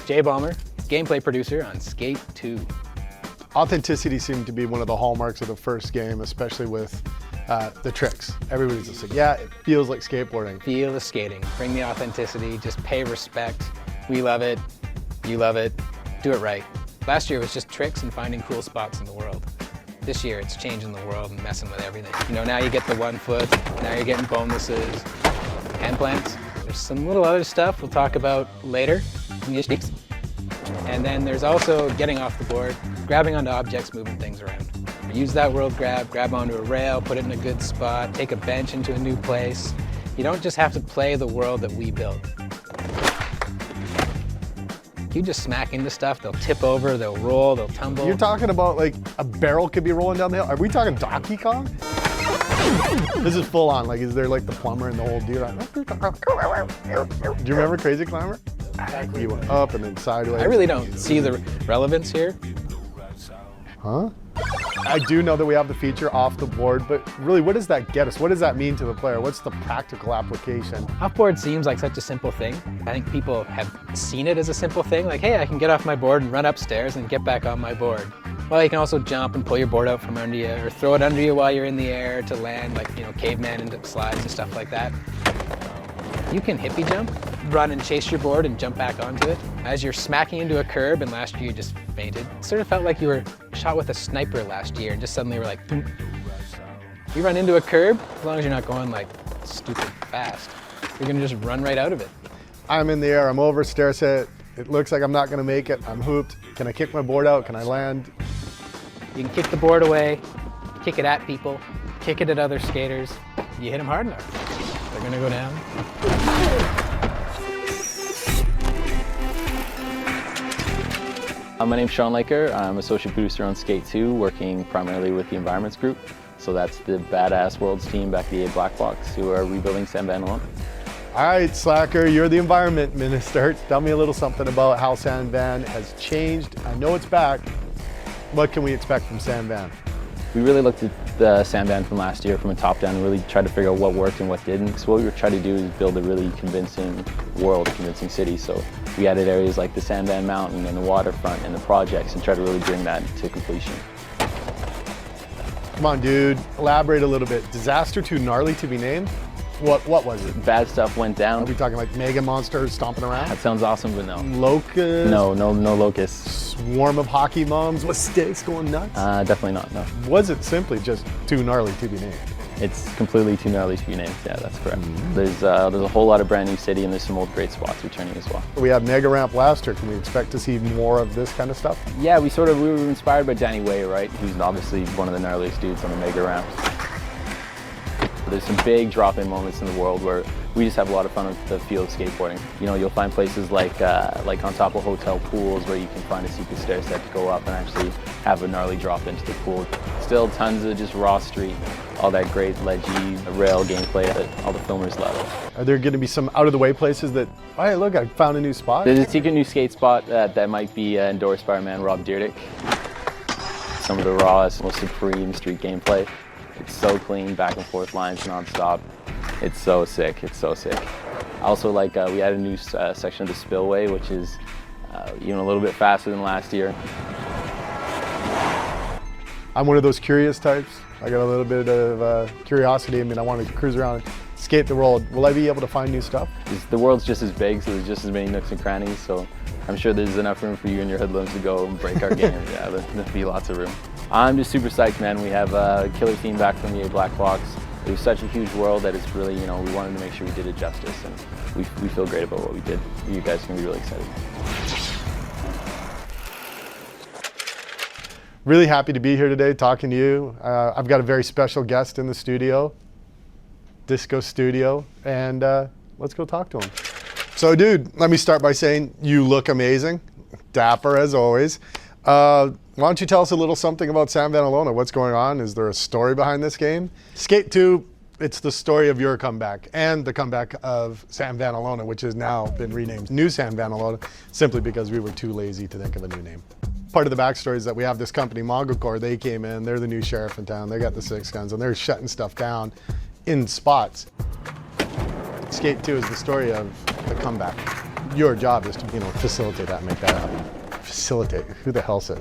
Jay Ballmer, gameplay producer on Skate 2. Authenticity seemed to be one of the hallmarks of the first game, especially with the tricks. Everybody's just like, yeah, it feels like skateboarding. Feel the skating, bring the authenticity, just pay respect. We love it, you love it, do it right. Last year was just tricks and finding cool spots in the world. This year it's changing the world and messing with everything. You know, now you get the 1 foot, now you're getting bonuses, hand plants. There's some little other stuff we'll talk about later. And then there's also getting off the board, grabbing onto objects, moving things around. Use that world grab onto a rail, put it in a good spot, take a bench into a new place. You don't just have to play the world that we built. You just smack into stuff, they'll tip over, they'll roll, they'll tumble. You're talking about like a barrel could be rolling down the hill? Are we talking Donkey Kong? This is full on, like is there like the plumber and the whole deal? Do you remember Crazy Climber? You went up and then sideways. I really don't see the relevance here. Huh? I do know that we have the feature off the board, but really, what does that get us? What does that mean to the player? What's the practical application? Off-board seems like such a simple thing. I think people have seen it as a simple thing, like, hey, I can get off my board and run upstairs and get back on my board. Well, you can also jump and pull your board out from under you, or throw it under you while you're in the air to land, like, you know, caveman into slides and stuff like that. You can hippie jump, run and chase your board and jump back onto it. As you're smacking into a curb, and last year you just fainted. It sort of felt like you were shot with a sniper last year and just suddenly were like, boom. You run into a curb, as long as you're not going like stupid fast, you're gonna just run right out of it. I'm in the air, I'm over, stair set. It looks like I'm not gonna make it, I'm hooped. Can I kick my board out? Can I land? You can kick the board away, kick it at people, kick it at other skaters. You hit them hard enough, they're gonna go down. My name's Sean Laker. I'm associate producer on Skate 2, working primarily with the Environments group. So that's the Badass Worlds team back at the Black Box who are rebuilding San Vanelona. All right, Slacker, you're the environment minister. Tell me a little something about how San Van has changed. I know it's back. What can we expect from San Van? We really looked at the San Van from last year from a top down and really tried to figure out what worked and what didn't. Because what we were trying to do is build a really convincing world, a convincing city. So we added areas like the San Van Mountain and the waterfront and the projects and tried to really bring that to completion. Come on, dude, elaborate a little bit. Disaster too gnarly to be named? What was it? Bad stuff went down. Are we talking like mega monsters stomping around? That sounds awesome, but no. Locusts? No locusts. Swarm of hockey moms with sticks going nuts? Definitely not, no. Was it simply just too gnarly to be named? It's completely too gnarly to be named. Yeah, that's correct. There's a whole lot of brand new city and there's some old great spots returning as well. We had Mega Ramp last year. Can we expect to see more of this kind of stuff? Yeah, we were inspired by Danny Way, right? Who's obviously one of the gnarliest dudes on the Mega Ramp. There's some big drop-in moments in the world where we just have a lot of fun with the feel of skateboarding. You know, you'll find places like on top of hotel pools where you can find a secret stair set to go up and actually have a gnarly drop into the pool. Still tons of just raw street, all that great ledgy rail gameplay that all the filmers love. Are there going to be some out-of-the-way places that, oh, hey, look, I found a new spot? There's a secret new skate spot that might be endorsed by our man Rob Dyrdek. Some of the rawest, most supreme street gameplay. It's so clean, back and forth lines nonstop. It's so sick, it's so sick. Also, like, we added a new section of the spillway, which is even a little bit faster than last year. I'm one of those curious types. I got a little bit of curiosity. I mean, I want to cruise around and skate the world. Will I be able to find new stuff? The world's just as big, so there's just as many nooks and crannies, so I'm sure there's enough room for you and your hoodlums to go and break our game. Yeah, there'll be lots of room. I'm just super psyched, man. We have a killer team back from the Black Box. It was such a huge world that it's really, you know, we wanted to make sure we did it justice, and we feel great about what we did. You guys are going to be really excited. Really happy to be here today talking to you. I've got a very special guest in the studio, Disco Studio, and let's go talk to him. So, dude, let me start by saying you look amazing, dapper as always. Why don't you tell us a little something about San Vanelona? What's going on? Is there a story behind this game? Skate 2, it's the story of your comeback and the comeback of San Vanelona, which has now been renamed New San Vanelona, simply because we were too lazy to think of a new name. Part of the backstory is that we have this company, MongoCore. They came in, they're the new sheriff in town. They got the 6 guns and they're shutting stuff down in spots. Skate 2 is the story of the comeback. your job is to, you know, facilitate that and make that happen. Facilitate, who the hell says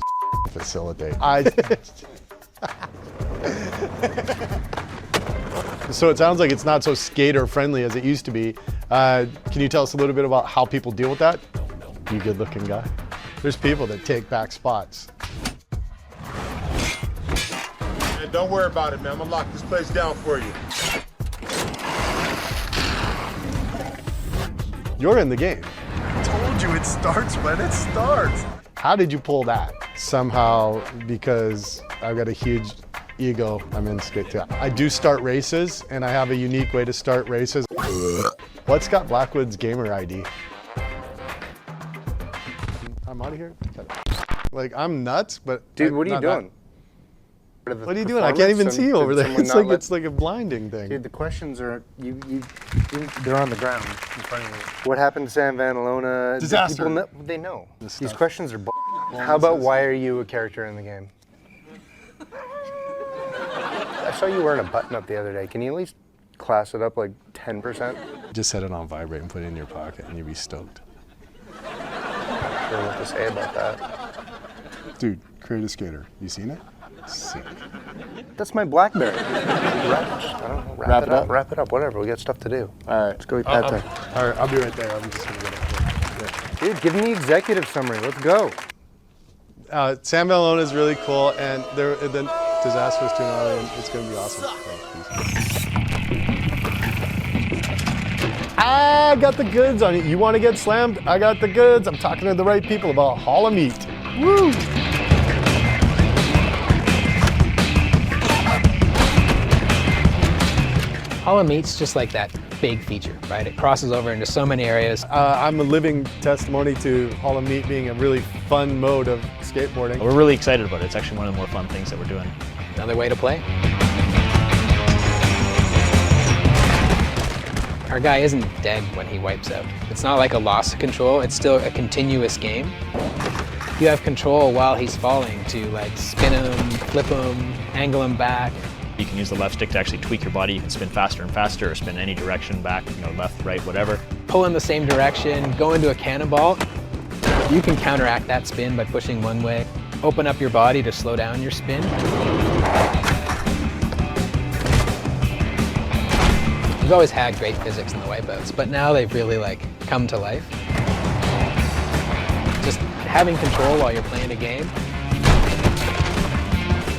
facilitate? So it sounds like it's not so skater friendly as it used to be. Can you tell us a little bit about how people deal with that? You good looking guy. There's people that take back spots. Man, don't worry about it, man. I'm gonna lock this place down for you. You're in the game. I told you it starts when it starts. How did you pull that? Somehow, because I've got a huge ego, I'm in skate 2. I do start races, and I have a unique way to start races. What's got Blackwood's gamer ID? I'm out of here. Like, I'm nuts, but dude, what are you doing? What are you doing? I can't even see you over there. It's like a blinding thing. Dude, the questions are they're on the ground in front of you. What happened to San Vanelona? Disaster. People they know. These questions are How about why are you a character in the game? I saw you wearing a button up the other day. Can you at least class it up like 10%? Just set it on vibrate and put it in your pocket and you'll be stoked. I don't know what to say about that. Dude, create a skater. You seen it? Sick. That's my BlackBerry. Wrap it up. Wrap it up. Whatever. We got stuff to do. All right, let's go eat pad thai. All right, I'll be right there. I'm just gonna get it. Dude, give me the executive summary. Let's go. San Vanelona is really cool, and the disaster is too gnarly, and it's gonna be awesome. I got the goods on it. You want to get slammed? I got the goods. I'm talking to the right people about Hall of Meat. Woo! Hall of Meat's just like that big feature, right? It crosses over into so many areas. I'm a living testimony to Hall of Meat being a really fun mode of skateboarding. We're really excited about it. It's actually one of the more fun things that we're doing. Another way to play. Our guy isn't dead when he wipes out. It's not like a loss of control, it's still a continuous game. You have control while he's falling to like spin him, flip him, angle him back. You can use the left stick to actually tweak your body. You can spin faster and faster or spin any direction back, you know, left, right, whatever. Pull in the same direction, go into a cannonball. You can counteract that spin by pushing one way. Open up your body to slow down your spin. We've always had great physics in the wipeouts, but now they've really like come to life. Just having control while you're playing a game,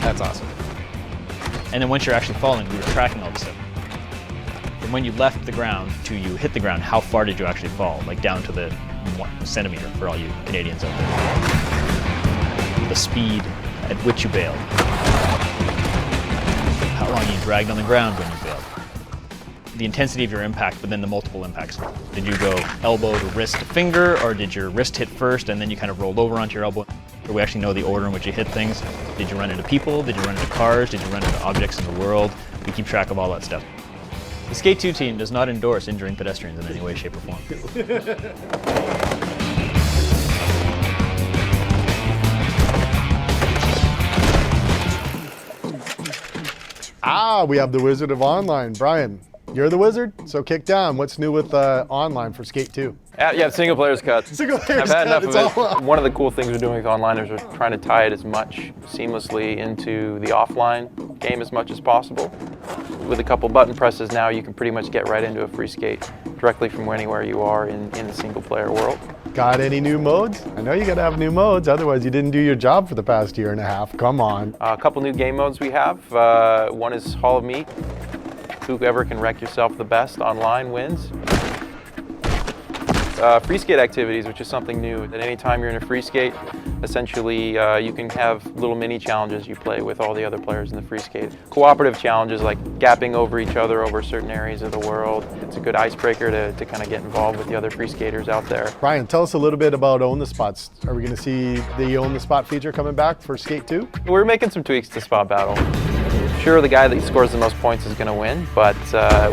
that's awesome. And then once you're actually falling, we were tracking all this stuff. From when you left the ground to you hit the ground, how far did you actually fall? Like down to the 1 centimeter for all you Canadians out there. The speed at which you bailed. How long you dragged on the ground when you bailed. The intensity of your impact, but then the multiple impacts. Did you go elbow to wrist to finger, or did your wrist hit first and then you kind of rolled over onto your elbow? Or we actually know the order in which you hit things. Did you run into people? Did you run into cars? Did you run into objects in the world? We keep track of all that stuff. The Skate 2 team does not endorse injuring pedestrians in any way, shape, or form. We have the Wizard of Online. Brian, you're the wizard, so kick down. What's new with online for Skate 2? Yeah, single player's cut. Single player's I've had cut, enough of it. One of the cool things we're doing with online is we're trying to tie it as much seamlessly into the offline game as much as possible. With a couple button presses now, you can pretty much get right into a free skate directly from anywhere you are in the single player world. Got any new modes? I know you gotta have new modes, otherwise you didn't do your job for the past year and a half. Come on. A couple new game modes we have. One is Hall of Meat. Whoever can wreck yourself the best online wins. Free skate activities, which is something new. At any time you're in a free skate, essentially you can have little mini challenges you play with all the other players in the free skate. Cooperative challenges like gapping over each other over certain areas of the world. It's a good icebreaker to kind of get involved with the other free skaters out there. Brian, tell us a little bit about Own the Spots. Are we gonna see the Own the Spot feature coming back for Skate 2? We're making some tweaks to Spot Battle. Sure, the guy that scores the most points is going to win, but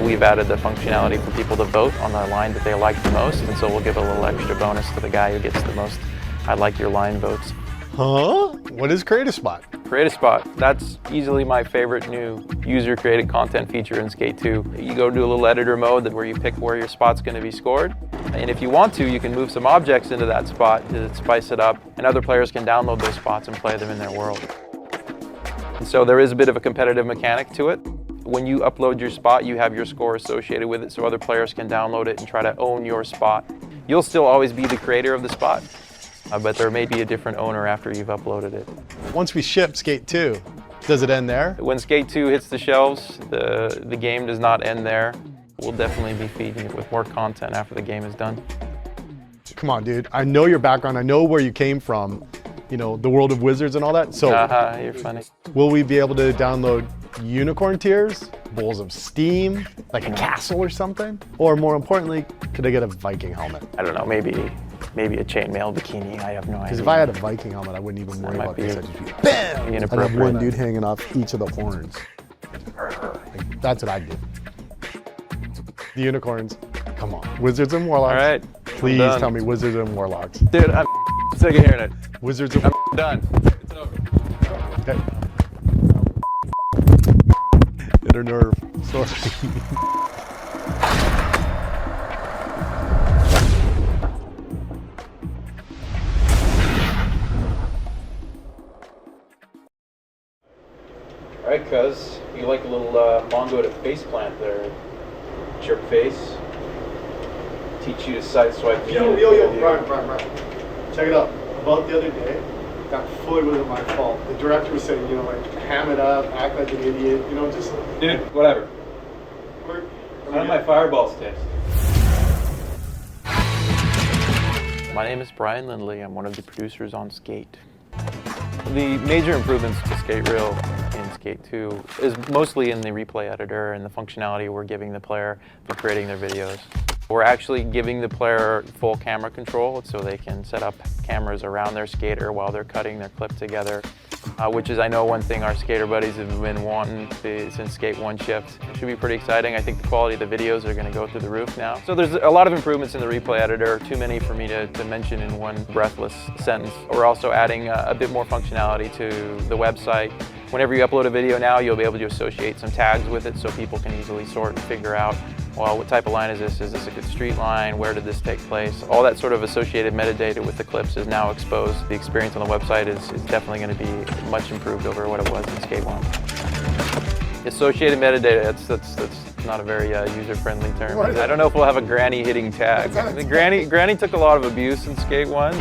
we've added the functionality for people to vote on the line that they like the most, and so we'll give a little extra bonus to the guy who gets the most I like your line votes. Huh? What is Create a Spot? Create a Spot, that's easily my favorite new user-created content feature in Skate 2. You go to a little editor mode where you pick where your spot's going to be scored. And if you want to, you can move some objects into that spot to spice it up, and other players can download those spots and play them in their world. And so there is a bit of a competitive mechanic to it. When you upload your spot, you have your score associated with it, so other players can download it and try to own your spot. You'll still always be the creator of the spot, but there may be a different owner after you've uploaded it. Once we ship Skate 2, does it end there? When Skate 2 hits the shelves, the game does not end there. We'll definitely be feeding it with more content after the game is done. Come on, dude. I know your background. I know where you came from. You know, the world of wizards and all that. So, you're funny. will we be able to download unicorn tiers, bowls of steam, like a castle or something? Or more importantly, could I get a Viking helmet? I don't know, maybe a chainmail bikini. I have no idea. Because if I had a Viking helmet, I wouldn't even worry about this. I'd just be bam! I'd have one dude hanging off each of the horns. Like, that's what I'd do. The unicorns, come on. Wizards and warlocks. All right. Please tell me wizards and warlocks. Dude, I'm sick of hearing it. Wizards and I'm done. It's over. Okay. Hit her nerve. Sorry. All right, cuz, you like a little Mongo to face plant there. Jerk face. Teach you to sideswipe me. Yo, Brian. Check it out. About the other day, that fully wasn't my fault. The director was saying, you know, like, ham it up, act like an idiot, you know, just... Dude, whatever. None of my fireballs taste. My name is Brian Lindley. I'm one of the producers on Skate. The major improvements to Skate Reel in Skate 2 is mostly in the replay editor and the functionality we're giving the player for creating their videos. We're actually giving the player full camera control so they can set up cameras around their skater while they're cutting their clip together, which is, I know, one thing our skater buddies have been wanting since Skate 1 shipped. It should be pretty exciting. I think the quality of the videos are going to go through the roof now. So there's a lot of improvements in the replay editor, too many for me to mention in one breathless sentence. We're also adding a bit more functionality to the website. Whenever you upload a video now, you'll be able to associate some tags with it so people can easily sort and figure out, well, what type of line is this? Is this a good street line? Where did this take place? All that sort of associated metadata with the clips is now exposed. The experience on the website is definitely going to be much improved over what it was in Skate 1. Associated metadata, that's not a very user-friendly term. I don't know if we'll have a granny hitting tag. Granny took a lot of abuse in Skate 1.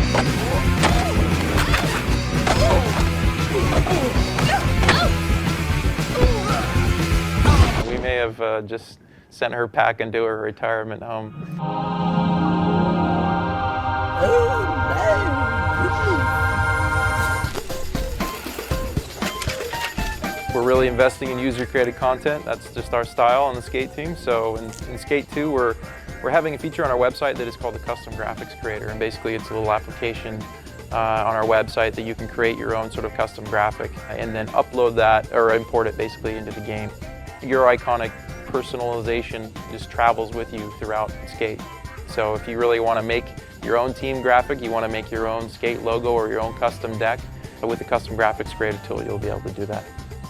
We may have just sent her packing to her retirement home. We're really investing in user-created content. That's just our style on the Skate team. So in Skate 2, we're having a feature on our website that is called the Custom Graphics Creator. And basically, it's a little application on our website that you can create your own sort of custom graphic and then upload that or import it basically into the game. Your iconic personalization just travels with you throughout Skate. So if you really want to make your own team graphic, you want to make your own Skate logo or your own custom deck, with the Custom Graphics Creator tool, you'll be able to do that.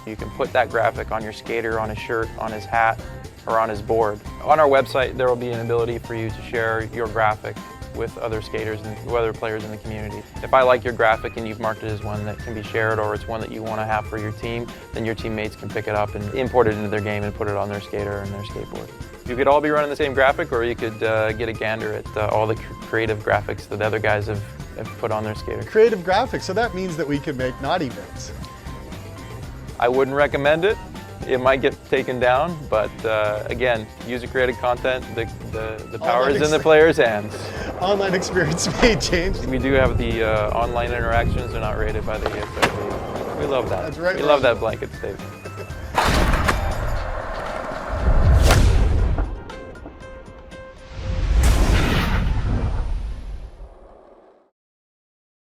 You can put that graphic on your skater, on his shirt, on his hat, or on his board. On our website, there will be an ability for you to share your graphic with other skaters and other players in the community. If I like your graphic and you've marked it as one that can be shared or it's one that you want to have for your team, then your teammates can pick it up and import it into their game and put it on their skater and their skateboard. You could all be running the same graphic, or you could get a gander at all the creative graphics that other guys have put on their skater. Creative graphics, so that means that we can make naughty bits. I wouldn't recommend it. It might get taken down, but again, user-created content, the power is in the player's hands. Online experience may change. We do have the online interactions. They're not rated by the ESRB. We love that. That's right. We love that blanket statement.